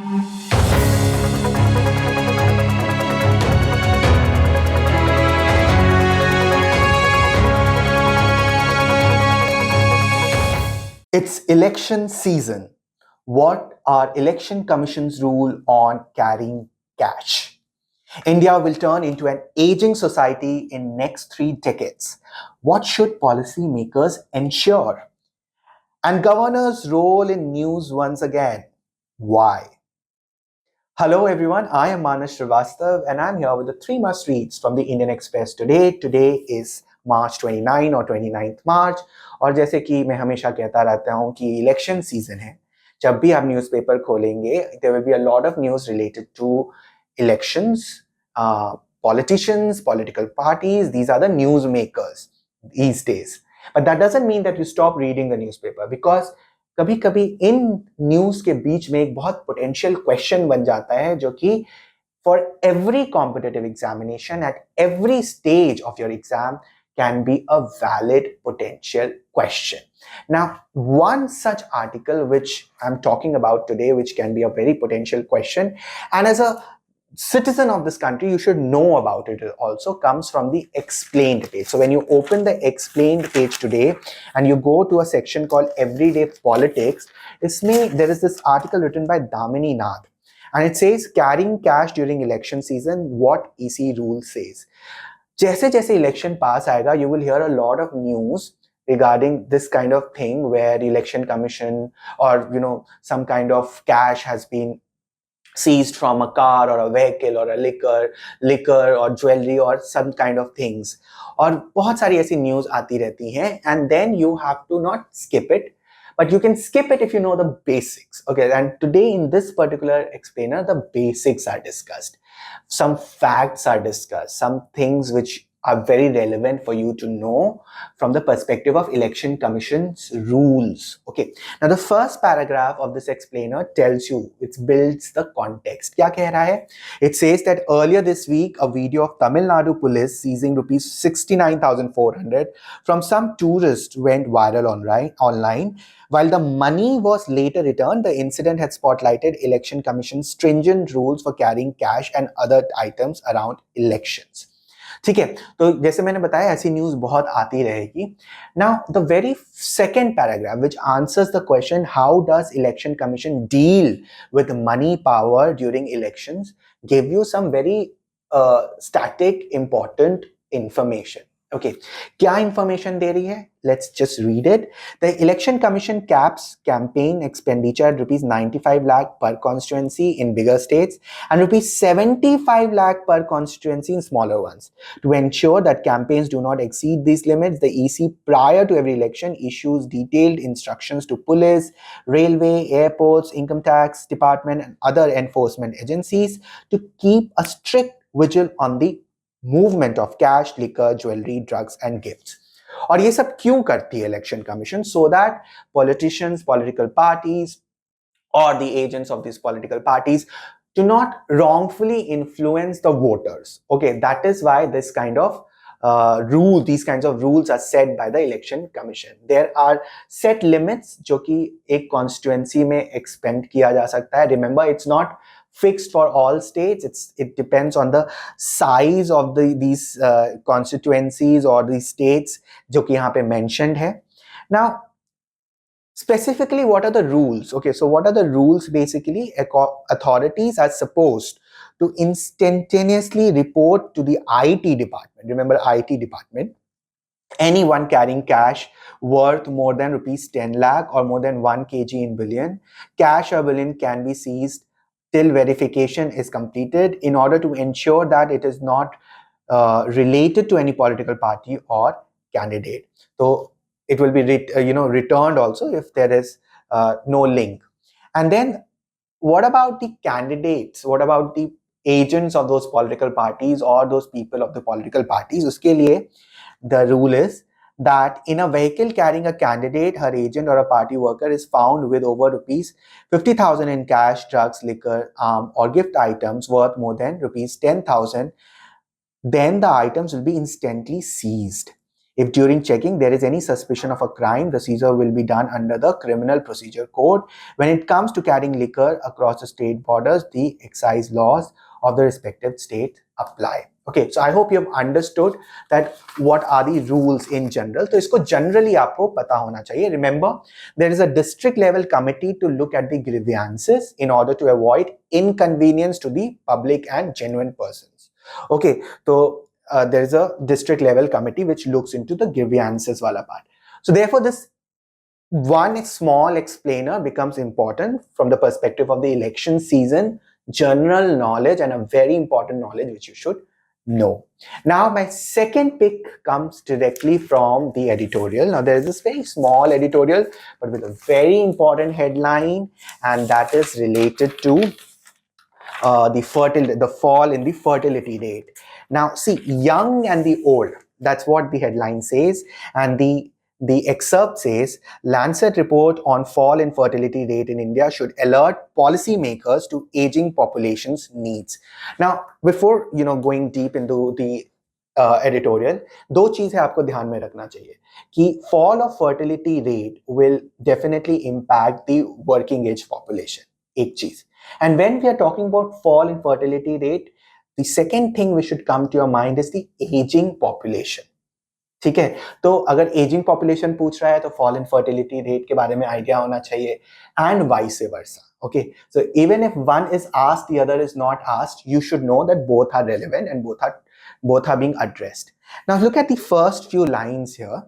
It's election season. What are election commission's rule on carrying cash? India will turn into an aging society in next 3 decades. What should policymakers ensure? And governor's role in news once again. Why? Hello everyone, I am Srivastava and I'm here with the 3 must reads from the Indian Express today. Today is March 29 or 29th March और जैसे कि मैं हमेशा कहता रहता हूँ कि election season है, जब भी आप न्यूज़पेपर खोलेंगे there will be a lot of news related to elections, politicians, political parties. These are the news makers these days. But that doesn't mean that you stop reading the newspaper because कभी कभी in news के बीच में एक बहुत potential question बन जाता है जो कि for every competitive examination at every stage of your exam can be a valid potential question. Now, one such article which I'm talking about today, which can be a very potential question, and as a citizen of this country, you should know about it, also comes from the explained page. So when you open the explained page today and you go to a section called Everyday Politics, there is this article written by Damini Nath. And it says, carrying cash during election season, what EC rule says. जैसे जैसे election pass आएगा, you will hear a lot of news regarding this kind of thing where election commission or some kind of cash has been seized from a car or a vehicle or a liquor or jewelry or some kind of things. और बहुत सारी ऐसी news आती रहती हैं and then you have to not skip it, but you can skip it if you know the basics. Okay, and today in this particular explainer, the basics are discussed. Some facts are discussed, some things which are very relevant for you to know from the perspective of Election Commission's rules. Okay, now the first paragraph of this explainer tells you, it builds the context. Kya keh raha hai? It says that earlier this week, a video of Tamil Nadu police seizing rupees 69,400 from some tourist went viral online. While the money was later returned, the incident had spotlighted Election Commission's stringent rules for carrying cash and other items around elections. ठीक है, तो जैसे मैंने बताया ऐसी news बहुत आती रहेगी. Now the very second paragraph which answers the question how does election commission deal with money power during elections give you some very static important information. Okay, क्या information दे रही है? Let's just read it. The Election Commission caps campaign expenditure at rupees 95 lakh per constituency in bigger states and rupees 75 lakh per constituency in smaller ones. To ensure that campaigns do not exceed these limits, the EC prior to every election issues detailed instructions to police, railway, airports, income tax department and other enforcement agencies to keep a strict vigil on the movement of cash, liquor, jewelry, drugs and gifts. और ये सब क्यों करती है election commission? So that politicians, political parties or the agents of these political parties do not wrongfully influence the voters. Okay, that is why this kind of these kinds of rules are set by the election commission. There are set limits जो कि एक constituency में expend किया जा सकता है. Remember, it's not fixed for all states. It depends on the size of these constituencies or these states जो कि यहाँ पे mentioned है. Now, specifically, what are the rules? Okay, so what are the rules? Basically, authorities are supposed to instantaneously report to the IT department. Remember, IT department. Anyone carrying cash worth more than rupees 10 lakh or more than 1 kg in bullion, cash or bullion can be seized till verification is completed in order to ensure that it is not related to any political party or candidate. So it will be returned also if there is no link. And then what about the candidates? What about the agents of those political parties or those people of the political parties? Uske liye the rule is that in a vehicle carrying a candidate, her agent or a party worker is found with over rupees 50,000 in cash, drugs, liquor, or gift items worth more than rupees 10,000, then the items will be instantly seized. If during checking there is any suspicion of a crime, the seizure will be done under the Criminal Procedure Code. When it comes to carrying liquor across the state borders, the excise laws of the respective state apply. Okay, so I hope you have understood that what are the rules in general. तो इसको generally आपको पता होना चाहिए. Remember, there is a district level committee to look at the grievances in order to avoid inconvenience to the public and genuine persons. Okay, so there is a district level committee which looks into the grievances wala part. So therefore, this one small explainer becomes important from the perspective of the election season, general knowledge, and a very important knowledge which you should know. Now, my second pick comes directly from the editorial. Now, there is this very small editorial, but with a very important headline, and that is related to the fall in the fertility rate. Now, see, young and the old, that's what the headline says, and the excerpt says, Lancet report on fall in fertility rate in India should alert policymakers to aging population's needs. Now, before going deep into the editorial, दो चीजें आपको ध्यान में रखना चाहिए कि fall of fertility rate will definitely impact the working age population. एक चीज. And when we are talking about fall in fertility rate, the second thing we should come to your mind is the aging population. ठीक है, तो अगर ageing population पूछ रहा है तो फॉल इन फर्टिलिटी रेट के बारे में आइडिया होना चाहिए, and vice versa. Okay, so even if one is asked, the other is not asked, you should know that both are relevant and both are being addressed. Now look at the first few lines here.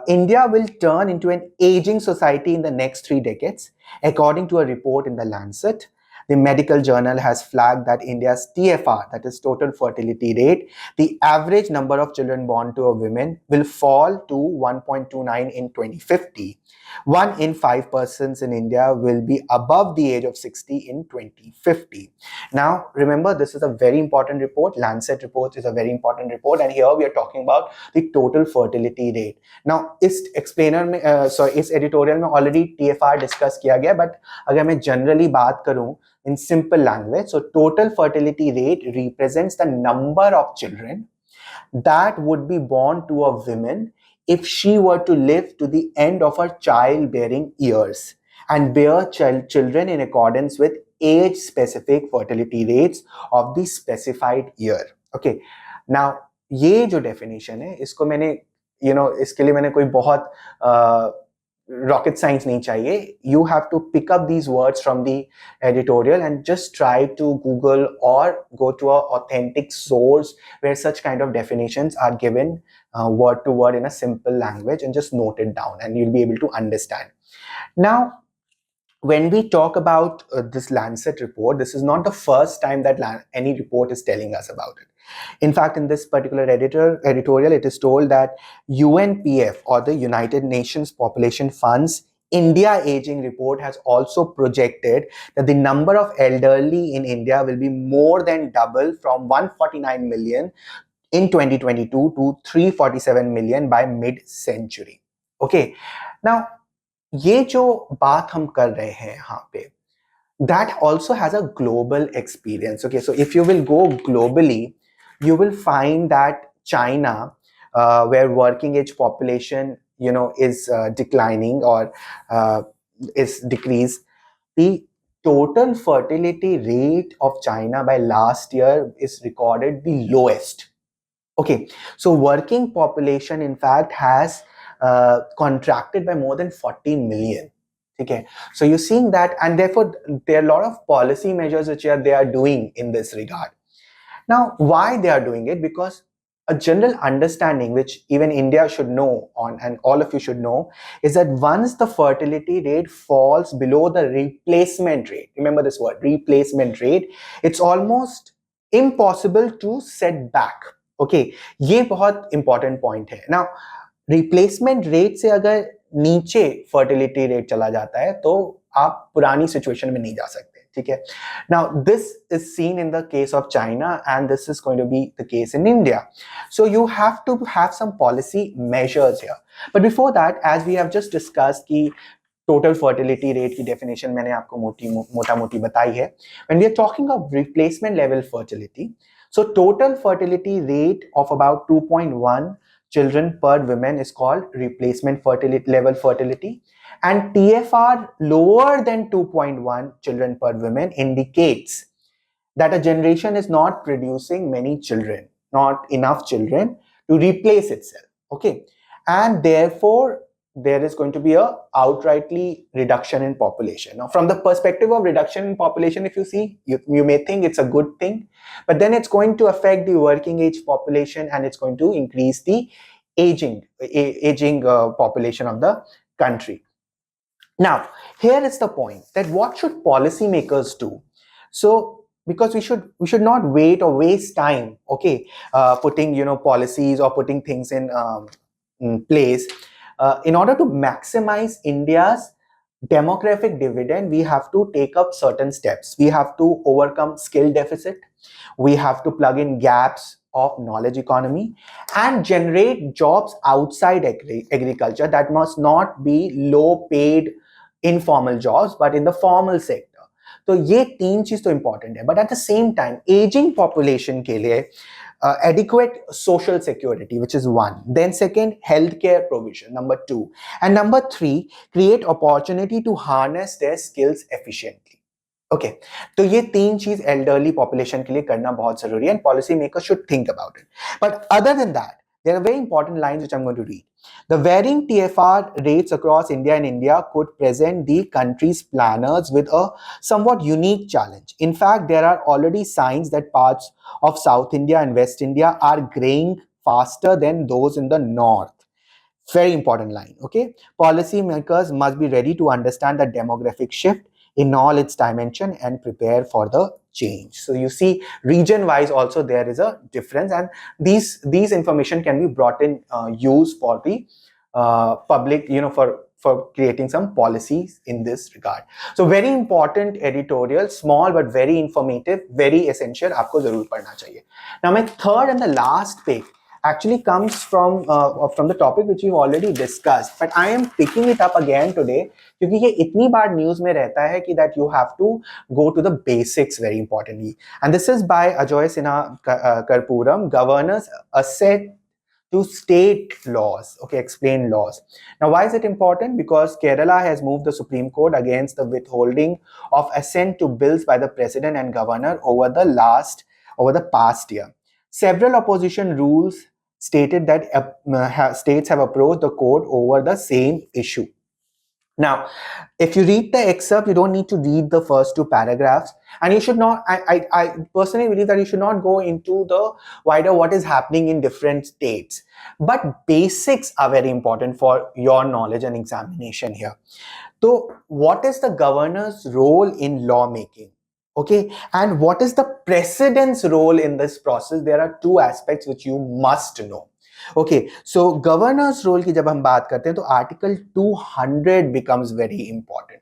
India will turn into an aging society in the next 3 decades, according to a report in the Lancet. The medical journal has flagged that India's TFR, that is total fertility rate, the average number of children born to a woman, will fall to 1.29 in 2050. 1 in 5 persons in India will be above the age of 60 in 2050. Now, remember, this is a very important report. Lancet report is a very important report, and here we are talking about the total fertility rate. Now, इस explainer में, इस editorial में already TFR discuss किया गया, but अगर मैं generally बात करूं in simple language, so total fertility rate represents the number of children that would be born to a woman if she were to live to the end of her childbearing years and bear children in accordance with age-specific fertility rates of the specified year. Okay. Now, ये जो definition है, इसको मैंने, इसके लिए मैंने कोई बहुत rocket science nahi chahiye. You have to pick up these words from the editorial and just try to Google or go to an authentic source where such kind of definitions are given word to word in a simple language, and just note it down and you'll be able to understand. Now, when we talk about this Lancet report, this is not the first time that any report is telling us about it. In fact, in this particular editorial, it is told that UNPF, or the United Nations Population Fund's India Aging Report, has also projected that the number of elderly in India will be more than double from 149 million in 2022 to 347 million by mid-century. Okay. Now, ये जो बात हम कर रहे हैं यहाँ पे, that also has a global experience. Okay, so if you will go globally, you will find that China, where working age population, is declining or is decreased, the total fertility rate of China by last year is recorded the lowest. Okay, so working population, in fact, has contracted by more than 40 million. Okay, so you're seeing that, and therefore there are a lot of policy measures which they are doing in this regard. Now, why they are doing it? Because a general understanding which even India should know on, and all of you should know, is that once the fertility rate falls below the replacement rate, remember this word, replacement rate, it's almost impossible to set back. Okay, ये बहुत important point है. Now, replacement rate से अगर नीचे fertility rate चला जाता है तो आप पुरानी situation में नहीं जा सकते. ठीक है. Now, this is seen in the case of China, and this is going to be the case in India. So you have to have some policy measures here. But before that, as we have just discussed कि total fertility rate की definition मैंने आपको मोटा-मोटी बताई है. When we are talking of replacement level fertility, so total fertility rate of about 2.1 children per woman is called replacement fertility level fertility, and TFR lower than 2.1 children per woman indicates that a generation is not producing many children, not enough children to replace itself. Okay, and therefore there is going to be a outrightly reduction in population. Now, from the perspective of reduction in population, if you see, you may think it's a good thing, but then it's going to affect the working age population, and it's going to increase the aging population of the country. Now, here is the point that what should policymakers do? So, because we should not wait or waste time, okay, putting policies or putting things in place. In order to maximize India's demographic dividend, we have to take up certain steps. We have to overcome skill deficit. We have to plug in gaps of knowledge economy and generate jobs outside agriculture that must not be low paid informal jobs but in the formal sector. तो ये तीन चीज तो important है, but at the same time aging population के लिए adequate social security, which is one. Then second, healthcare provision, number two. And number three, create opportunity to harness their skills efficiently. Okay, तो ये तीन चीज elderly population के लिए करना बहुत जरूरी है, and policy makers should think about it. But other than that, there are very important lines which I'm going to read. The varying TFR rates across India and India could present the country's planners with a somewhat unique challenge. In fact, there are already signs that parts of South India and West India are graying faster than those in the north. Very important line, okay? Policymakers must be ready to understand the demographic shift in all its dimension and prepare for the change. So you see, region-wise also there is a difference, and these information can be brought in use for the public, for creating some policies in this regard. So very important editorial, small but very informative, very essential. आपको जरूर पढ़ना चाहिए. Now my third and the last pick actually comes from the topic which we've already discussed, but I am picking it up again today क्योंकि ये इतनी बार news में रहता है कि that you have to go to the basics very importantly. And this is by Ajoy Sinha Karpuram, Governors Assent to State Laws. Okay, explain laws. Now, why is it important? Because Kerala has moved the Supreme Court against the withholding of assent to bills by the President and Governor over the past year. Several opposition rules stated that states have approached the court over the same issue. Now, if you read the excerpt, you don't need to read the first two paragraphs, and you should not, I personally believe that you should not go into the wider what is happening in different states. But basics are very important for your knowledge and examination here. So, what is the governor's role in lawmaking? Okay, and what is the president's role in this process? There are two aspects which you must know. Okay, so governor's role की जब हम बात करते हैं तो Article 200 becomes very important,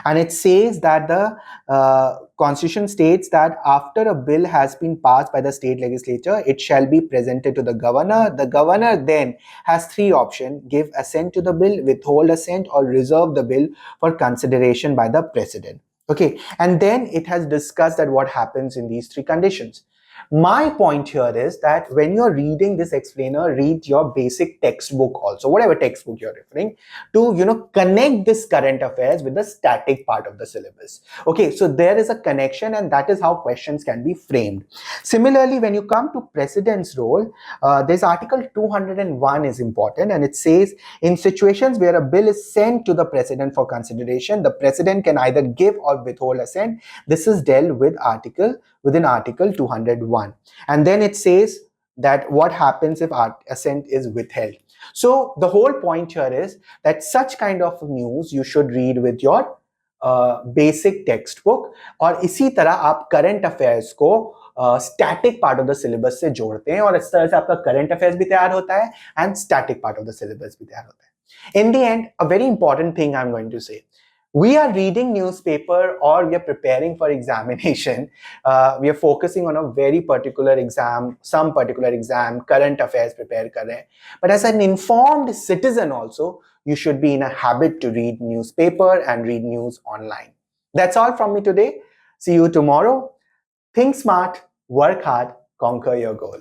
and it says that the Constitution states that after a bill has been passed by the state legislature, it shall be presented to the governor. The governor then has three options: give assent to the bill, withhold assent, or reserve the bill for consideration by the president. Okay, and then it has discussed that what happens in these three conditions. My point here is that when you're reading this explainer, read your basic textbook also, whatever textbook you're referring to, connect this current affairs with the static part of the syllabus. Okay, so there is a connection, and that is how questions can be framed. Similarly, when you come to president's role, there's Article 201 is important, and it says in situations where a bill is sent to the president for consideration, the president can either give or withhold assent. This is dealt with within Article 201. And then it says that what happens if assent is withheld. So the whole point here is that such kind of news you should read with your basic textbook, और इसी तरह आप current affairs को static part of the syllabus से जोड़ते हैं, और इस तरह से आपका current affairs भी तैयार होता है and static part of the syllabus भी तैयार होता है. In the end, a very important thing I'm going to say. We are reading newspaper or we are preparing for examination. We are focusing on a very particular exam, some particular exam, current affairs prepare kar rahe. But as an informed citizen also, you should be in a habit to read newspaper and read news online. That's all from me today. See you tomorrow. Think smart, work hard, conquer your goal.